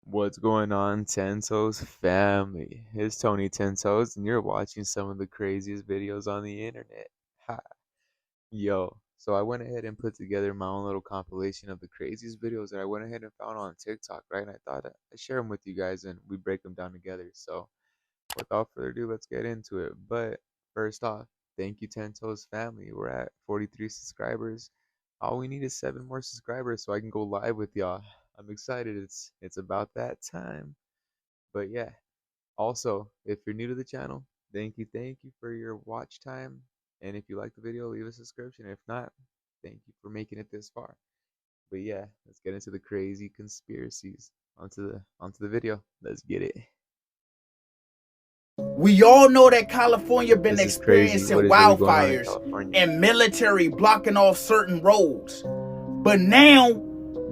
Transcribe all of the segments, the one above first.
What's going on, Tento's family? It's Tony Tentoes, and you're watching some of the craziest videos on the internet. Ha! Yo, so I went ahead and put together my own little compilation of the craziest videos that I went ahead and found on TikTok, right? And I thought I'd share them with you guys and we break them down together. So, without further ado, let's get into it. But first off, thank you, Tento's family. We're at 43 subscribers. All we need is 7 more subscribers so I can go live with y'all. I'm excited. It's about that time. But yeah, also, if you're new to the channel, thank you for your watch time. And if you like the video, leave a subscription. If not, thank you for making it this far. But yeah, let's get into the crazy conspiracies. Onto the video. Let's get it. We all know that California been This is crazy. experiencing What is really going on in wildfires California? and military blocking off certain roads. But now,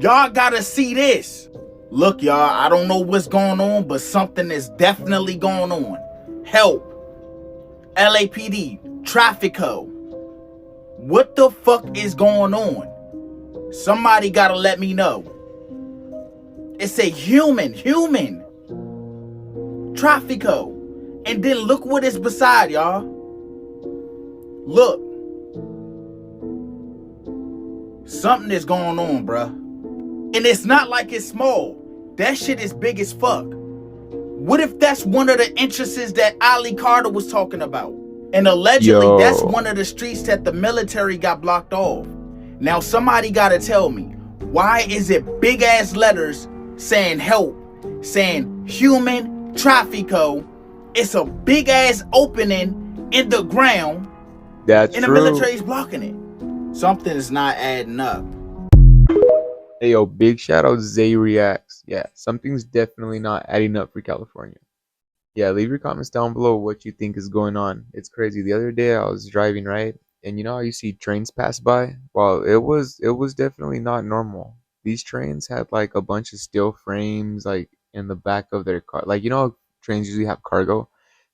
y'all gotta see this. Look, y'all, I don't know what's going on, but something is definitely going on. Help. LAPD, Traffico. What the fuck is going on? Somebody gotta let me know. It's a human. Traffico. And then look what is beside, y'all. Look. Something is going on, bruh. And it's not like it's small. That shit is big as fuck. What if that's one of the entrances that Ali Carter was talking about? And allegedly, that's one of the streets that the military got blocked off. Now, somebody gotta tell me, why is it big ass letters saying help, saying human traffico? It's a big ass opening in the ground. That's and true. the military's blocking it. Something is not adding up. Hey yo, big shout out Zay Reacts. Yeah, something's definitely not adding up for California. Yeah, leave your comments down below what you think is going on. It's crazy. The other day I was driving, right? And you know how you see trains pass by? Well, it was definitely not normal. These trains had like a bunch of steel frames like in the back of their car. Like you know how trains usually have cargo?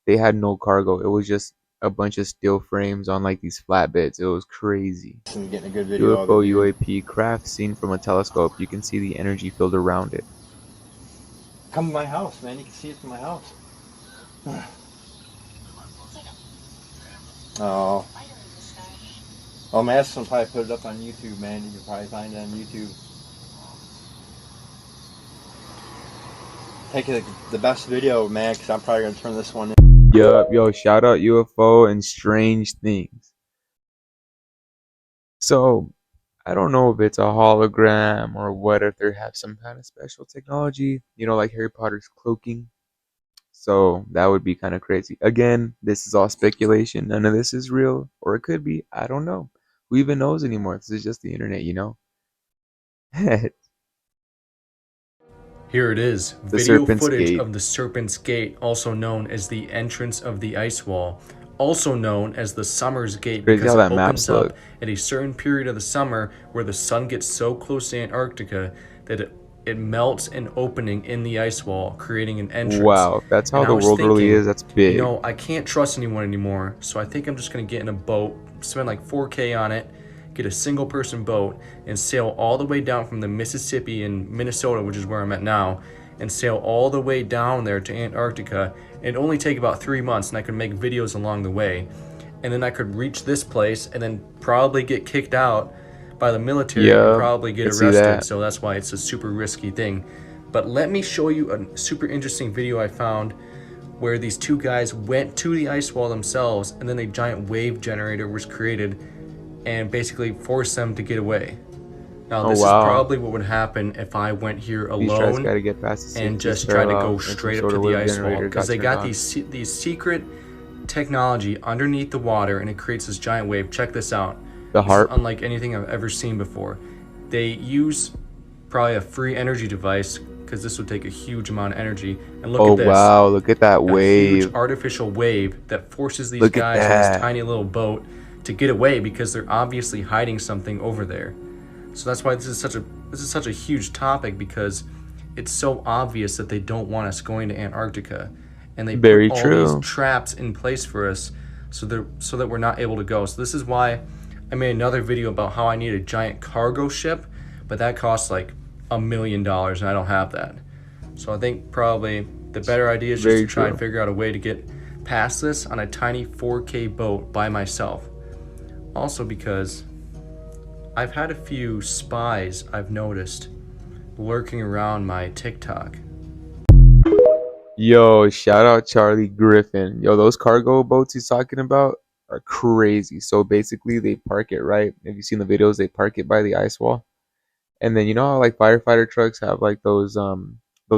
They had no cargo. It was just a bunch of steel frames on like these flatbeds. It was crazy. And getting a good video of UFO it, UAP craft seen from a telescope. You can see the energy field around it. Come to my house, man. You can see it from my house. Oh. Oh, Madison will probably put it up on YouTube, man. You can probably find it on YouTube. Take the best video, man, because I'm probably going to turn this one in. Yup, yo, shout out UFO and strange things. So, I don't know if it's a hologram or what, if they have some kind of special technology, you know, like Harry Potter's cloaking. So, that would be kind of crazy. Again, this is all speculation. None of this is real, or it could be. I don't know. Who even knows anymore? This is just the internet, you know? Here it is, The video Serpent's footage Gate. of the Serpent's Gate, also known as the entrance of the ice wall, also known as the Summer's Gate, Crazy because how it that maps opens up look. at a certain period of the summer where the sun gets so close to Antarctica that it melts an opening in the ice wall, creating an entrance. Wow, if that's how And I the was world really thinking, is, that's big. you know, I can't trust anyone anymore, so I think I'm just going to get in a boat, spend like $4K on it, get a single person boat, and sail all the way down from the Mississippi in Minnesota, which is where I'm at now, and sail all the way down there to Antarctica. It'd only take about 3 months, and I could make videos along the way. And then I could reach this place and then probably get kicked out by the military and probably get arrested. So that's why it's a super risky thing. But let me show you a super interesting video I found where these two guys went to the ice wall themselves, and then a giant wave generator was created and basically forced them to get away. Now, this is probably what would happen if I went here alone and just tried to go straight up to the ice wall, because they got these secret technology underneath the water, and it creates this giant wave. Check this out. The harp, unlike anything I've ever seen before. They use probably a free energy device, because this would take a huge amount of energy. And look at this. Oh wow, look at that wave. Huge artificial wave that forces these guys in this tiny little boat to get away, because they're obviously hiding something over there. So that's why this is such a huge topic, because it's so obvious that they don't want us going to Antarctica, and they put all these traps in place for us so that we're not able to go. So this is why I made another video about how I need a giant cargo ship, but that costs like $1 million, and I don't have that. So I think probably the better idea is just Very to try true. and figure out a way to get past this on a tiny 4K boat by myself. Also because I've had a few spies I've noticed lurking around my TikTok. Yo, shout out Charlie Griffin. Yo, those cargo boats he's talking about are crazy. So basically, they park it right. Have you seen the videos? They park it by the ice wall, and then you know how like firefighter trucks have like those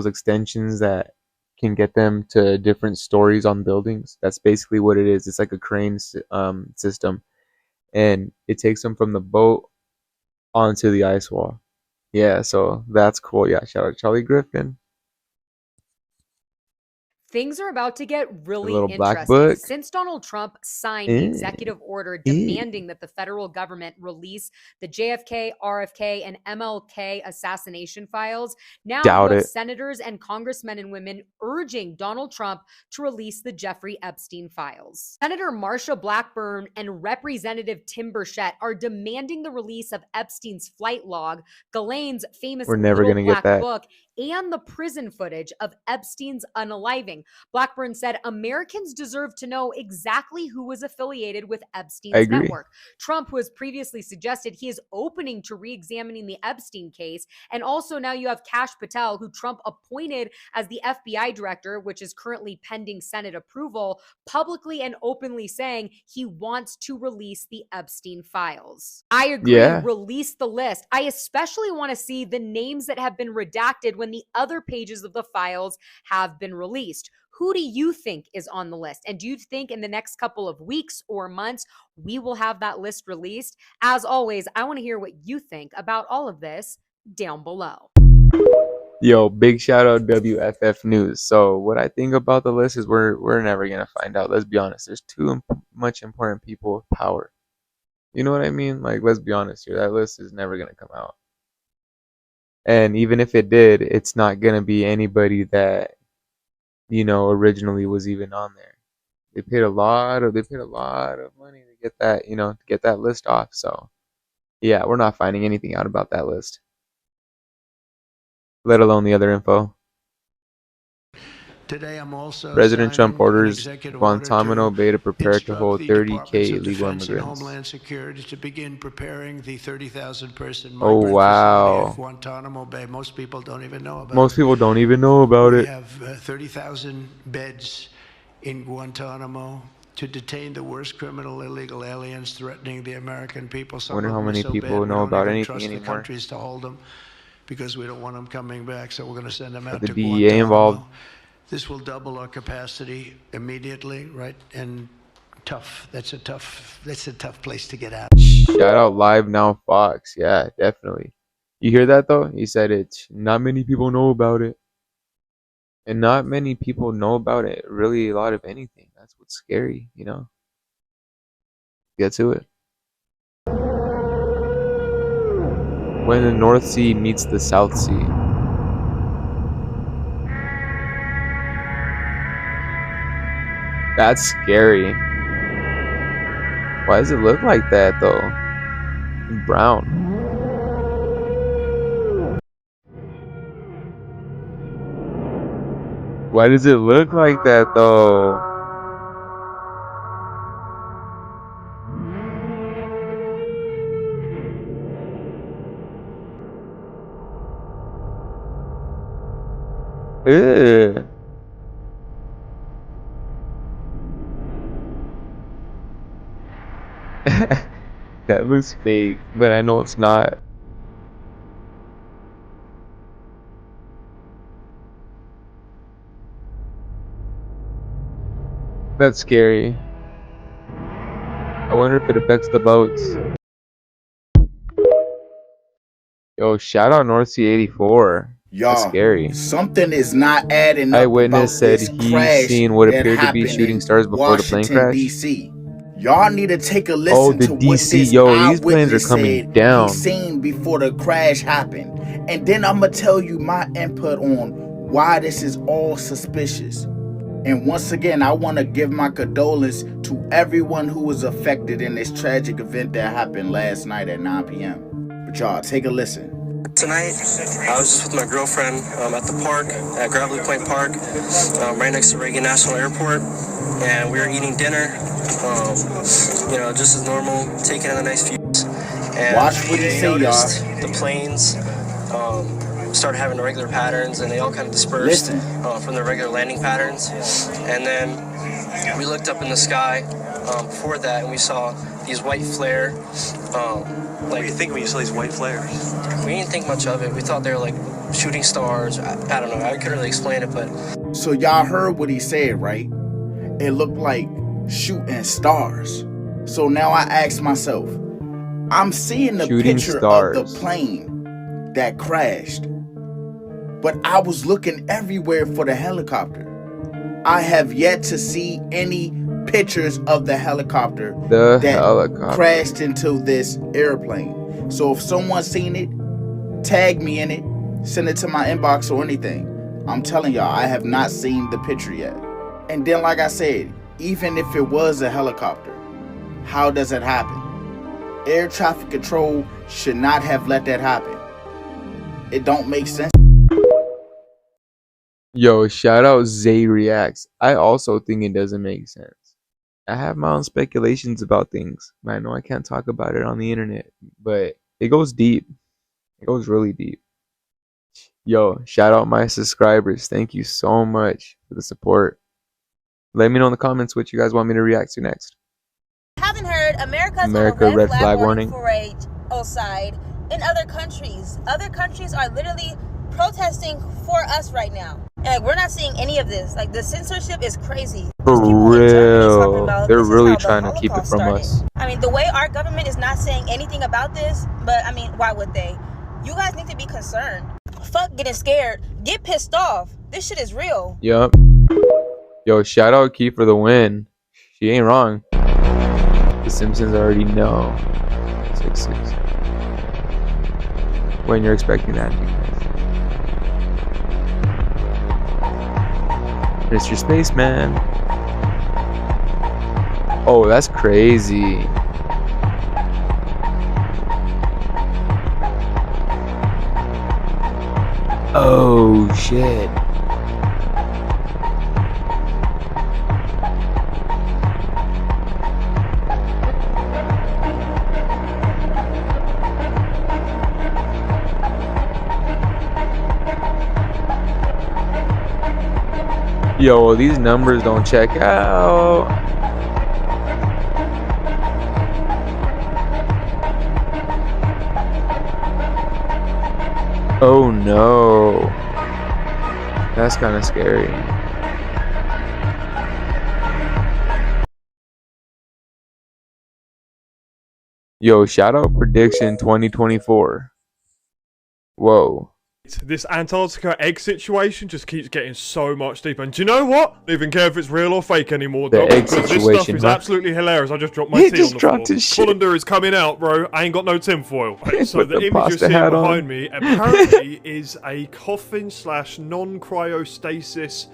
extensions that can get them to different stories on buildings. That's basically what it is. It's like a crane system, and it takes them from the boat onto the ice wall. Yeah, so that's cool. Yeah, shout out Charlie Griffin. Things are about to get The really little black interesting. book. Since Donald Trump signed the Eh, executive order eh. demanding that the federal government release the JFK, RFK, and MLK assassination files, now you Doubt have it. senators and congressmen and women urging Donald Trump to release the Jeffrey Epstein files. Senator Marsha Blackburn and Representative Tim Burchett are demanding the release of Epstein's flight log, Ghislaine's famous We're never Little gonna get Black that. Book, and the prison footage of Epstein's unaliving. Blackburn said Americans deserve to know exactly who was affiliated with I Epstein's agree. network. Trump, who has previously suggested he is opening to re-examining the Epstein case, and also now you have Kash Patel, who Trump appointed as the FBI director, which is currently pending Senate approval, publicly and openly saying he wants to release the Epstein files. I agree, Yeah. release the list. I especially want to see the names that have been redacted when the other pages of the files have been released. Who do you think is on the list? And do you think in the next couple of weeks or months we will have that list released? As always, I want to hear what you think about all of this down below. Yo, big shout out WFF News. So what I think about the list is we're never gonna find out. Let's be honest. There's too much important people with power. You know what I mean? Like, let's be honest here. That list is never gonna come out. And even if it did, it's not gonna be anybody that originally was even on there. They paid a lot of money to get that to get that list off. So yeah, we're not finding anything out about that list, let alone the other info. Today, I'm also President Trump signing an orders executive order Guantanamo to Bay to prepare to instruct hold the Departments 30K of illegal Defense and immigrants. Homeland Security to begin preparing the 30,000-person Oh migrant facility at wow. Guantanamo Bay. Most people don't even know about Most it. people don't even know about We it. have 30,000 beds in Guantanamo to detain the worst criminal illegal aliens threatening the American people. I Some wonder of how them are many so bad people we know don't about even anything trust the anymore. countries to hold them because we don't want them coming back. So we're going to send them Got out the to DEA involved. Guantanamo. This will double our capacity immediately, right? And tough. That's a tough place to get out. Shout out Live Now Fox. Yeah, definitely. You hear that though? He said it. Not many people know about it. And not many people know about it. Really, a lot of anything. That's what's scary. Get to it. When the North Sea meets the South Sea. That's scary. Why does it look like that though? Brown. Why does it look like that though? Ew. That looks fake, but I know it's not. That's scary. I wonder if it affects the boats. Yo, shout out North Sea 84. That's Y'all, scary. something is not adding up Eyewitness about said this he crash seen what that appeared to be happened shooting in stars before the plane Washington, crash. D.C. Y'all need to take a Oh, listen the to what DC. this Yo, these planes are eyewitness coming said he down. seen before the crash happened. And then I'm going to tell you my input on why this is all suspicious. And once again, I want to give my condolence to everyone who was affected in this tragic event that happened last night at 9 p.m. But y'all, take a listen. Tonight, I was just with my girlfriend at the park, at Gravelly Point Park, right next to Reagan National Airport, and we were eating dinner, you know, just as normal, taking in a nice view. And Watch what he we say, noticed y'all. the planes started having irregular patterns, and they all kind of dispersed from their regular landing patterns. And then we looked up in the sky before that, and we saw these white flare. What do you think when you saw these white flares? We didn't think much of it. We thought they were like shooting stars. I don't know. I couldn't really explain it, but... So y'all heard what he said, right? It looked like shooting stars. So now I ask myself, I'm seeing the picture of the plane that crashed, but I was looking everywhere for the helicopter. I have yet to see any pictures of the helicopter that crashed into this airplane. So if someone's seen it, tag me in it, send it to my inbox or anything. I'm telling y'all, I have not seen the picture yet. And then, like I said, even if it was a helicopter, how does it happen? Air traffic control should not have let that happen. It don't make sense. Yo, shout out Zay Reacts. I also think it doesn't make sense. I have my own speculations about things. I know I can't talk about it on the internet, but it goes deep. It goes really deep. Yo, shout out my subscribers. Thank you so much for the support. Let me know in the comments what you guys want me to react to next. Haven't heard America's on a red flag warning for a genocide in other countries. Other countries are literally protesting for us right now. And we're not seeing any of this. Like, the censorship is crazy. For real. They're really trying to keep it from us. I mean, the way our government is not saying anything about this, but I mean, why would they? You guys need to be concerned. Fuck getting scared. Get pissed off. This shit is real. Yup. Yo, shout out Key for the win. She ain't wrong. The Simpsons already know. 6-6. When you're expecting that. Mr. Spaceman. Oh, that's crazy. Oh, shit. Yo, these numbers don't check out. Oh no. That's kind of scary. Yo, shout out prediction 2024. Whoa. This Antarctica egg situation just keeps getting so much deeper. And do you know what? I don't even care if it's real or fake anymore, The egg because situation, this stuff is absolutely hilarious. I just dropped my tea on the floor. Colander is coming out, bro. I ain't got no tinfoil. So the image you're seeing behind me apparently is a coffin / non-cryostasis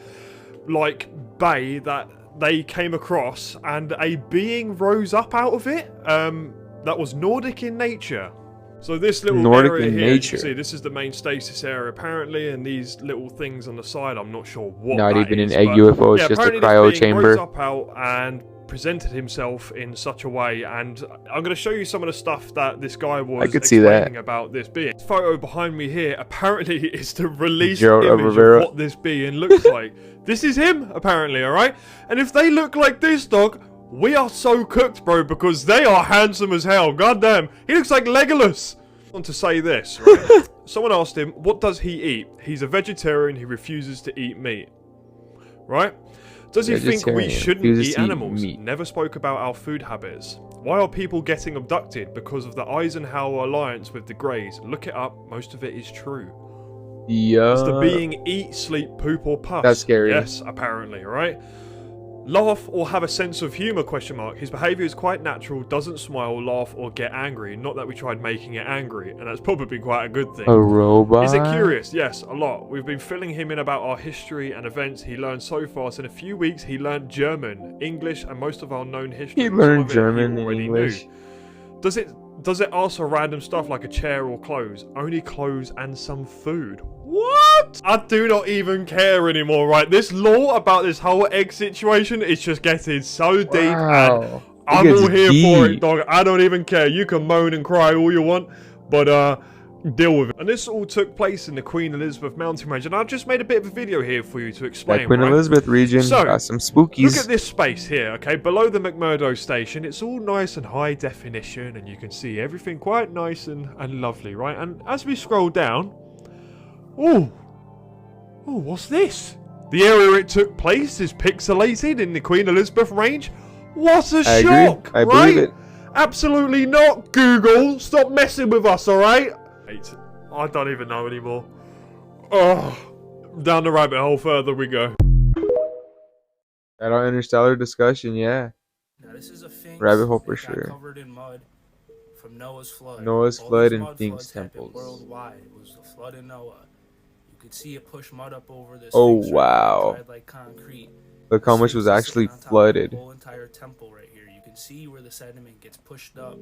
like bay that they came across, and a being rose up out of it that was Nordic in nature. So this little area here, you can see, this is the main stasis area apparently, and these little things on the side, I'm not sure what Not that even is, an egg UFO, it's just a cryo chamber. Rose up out and presented himself in such a way, and I'm going to show you some of the stuff that this guy was explaining about this being. This photo behind me here apparently is the released image of what this being looks like. This is him, apparently, alright? And if they look like this, dog, we are so cooked, bro, because they are handsome as hell. Goddamn, he looks like Legolas. I want to say this, right? Someone asked him, what does he eat? He's a vegetarian, he refuses to eat meat. Right? Does he think we shouldn't eat animals? Never spoke about our food habits. Why are people getting abducted? Because of the Eisenhower alliance with the Greys. Look it up, most of it is true. Yeah. Does the being eat, sleep, poop, or puff? That's scary. Yes, apparently, right? Laugh or have a sense of humour, question mark. His behaviour is quite natural, doesn't smile, laugh, or get angry. Not that we tried making it angry, and that's probably quite a good thing. A robot? Is it curious? Yes, a lot. We've been filling him in about our history and events. He learned so fast. In a few weeks, he learned German, English, and most of our known history. He learned German and English. Does it Does it ask for random stuff like a chair or clothes? Only clothes and some food. What? I do not even care anymore, right? This lore about this whole egg situation is just getting so deep, and I'm all here for it, dog. I don't even care. You can moan and cry all you want, but deal with it. And this all took place in the Queen Elizabeth mountain range, and I've just made a bit of a video here for you to explain. That Queen Elizabeth region got some spookies. Look at this space here, okay? Below the McMurdo station, it's all nice and high definition, and you can see everything quite nice and lovely, right? And as we scroll down, oh, what's this? The area it took place is pixelated in the Queen Elizabeth range. What a shock, I believe it. Absolutely not, Google. Stop messing with us, alright? I don't even know anymore. Oh, down the rabbit hole further we go. That our interstellar discussion, yeah. Now this is a Sphinx rabbit hole for that got sure. covered in mud from Noah's flood. Noah's All flood these and mud Sphinx floods happened temples. worldwide. It was the flood of Noah. You could see it push mud up over this. Oh Sphinx wow! right, like concrete. Look how much was actually flooded. The whole entire temple right here. You can see where the sediment gets pushed up,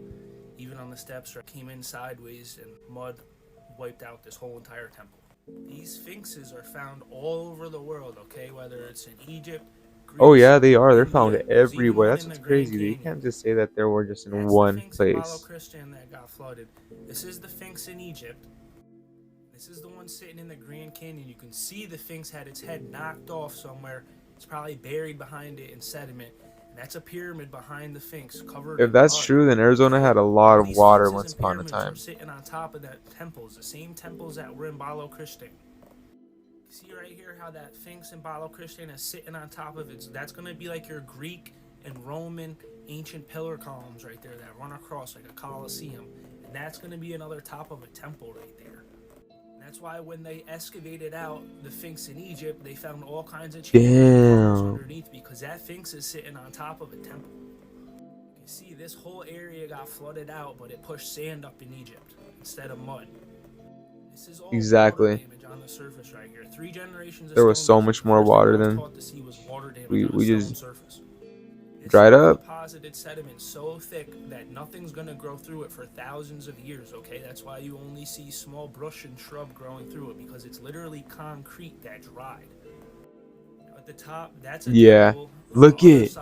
even on the steps. Right, came in sideways and mud wiped out this whole entire temple. These sphinxes are found all over the world. Okay, whether it's in Egypt. Greece, Oh yeah, they are. They're found India, everywhere. That's what's crazy. You can't just say that they were just in one place. That got flooded. This is the Sphinx in Egypt. This is the one sitting in the Grand Canyon. You can see the Sphinx had its head knocked off somewhere. It's probably buried behind it in sediment. And that's a pyramid behind the Sphinx, covered. If that's true, then Arizona had a lot of water once upon a time. Sitting on top of that temples, the same temples that were in Balo Christian. See right here how that Sphinx in Balo Christian is sitting on top of it. So that's going to be like your Greek and Roman ancient pillar columns right there that run across like a Colosseum. And that's going to be another top of a temple right there. And that's why when they excavated out the Sphinx in Egypt, they found all kinds of chambers underneath, because that Sphinx is sitting on top of a temple. You can see this whole area got flooded out, but it pushed sand up in Egypt instead of mud. This is all Exactly. on the surface right here. 3 generations of there was so much more water than we just dried up. Deposited sediment so thick that nothing's gonna grow through it for thousands of years. Okay, that's why you only see small brush and shrub growing through it, because it's literally concrete that dried. Now at the top, that's a temple. Look it.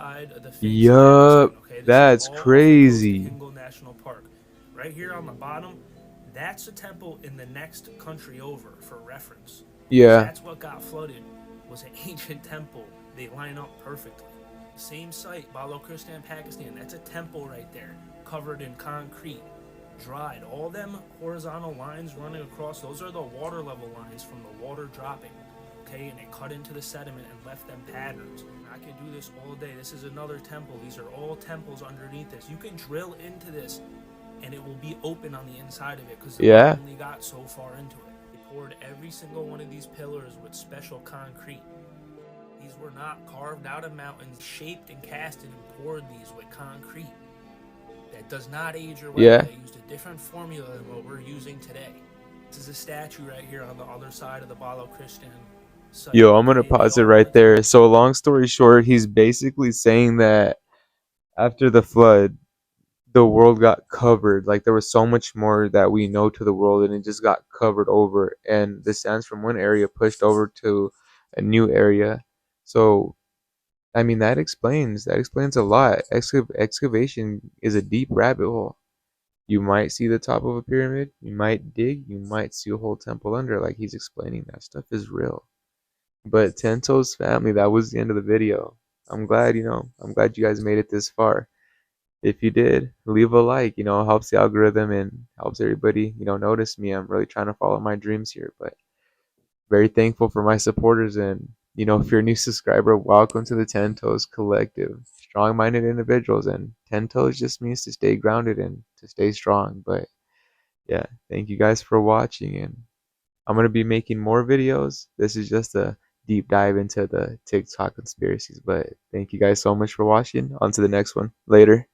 Yup, that's crazy. National Park. Right here on the bottom. That's a temple in the next country over, for reference. Yeah. That's what got flooded, was an ancient temple. They line up perfectly. Same site, Balochistan, Pakistan. That's a temple right there, covered in concrete, dried. All them horizontal lines running across, those are the water level lines from the water dropping. Okay, and it cut into the sediment and left them patterns. I could do this all day. This is another temple. These are all temples underneath this. You can drill into this and it will be open on the inside of it, because they only got so far into it. They poured every single one of these pillars with special concrete. These were not carved out of mountains, shaped and casted and poured these with concrete. That does not age or wet. They used a different formula than what we're using today. This is a statue right here on the other side of the Balo Christian site. Yo, I'm gonna pause it right there. So long story short, he's basically saying that after the flood, the world got covered. Like there was so much more that we know to the world, and it just got covered over, and the sands from one area pushed over to a new area. So I mean that explains a lot. Excavation is a deep rabbit hole. You might see the top of a pyramid, you might dig, you might see a whole temple under. Like he's explaining, that stuff is real. But Tento's family, that was the end of the video. I'm glad you guys made it this far. If you did, leave a like. It helps the algorithm and helps everybody, notice me. I'm really trying to follow my dreams here, but very thankful for my supporters. And, if you're a new subscriber, welcome to the Tentoes Collective. Strong-minded individuals, and Tentoes just means to stay grounded and to stay strong. But yeah, thank you guys for watching, and I'm going to be making more videos. This is just a deep dive into the TikTok conspiracies, but thank you guys so much for watching. On to the next one. Later.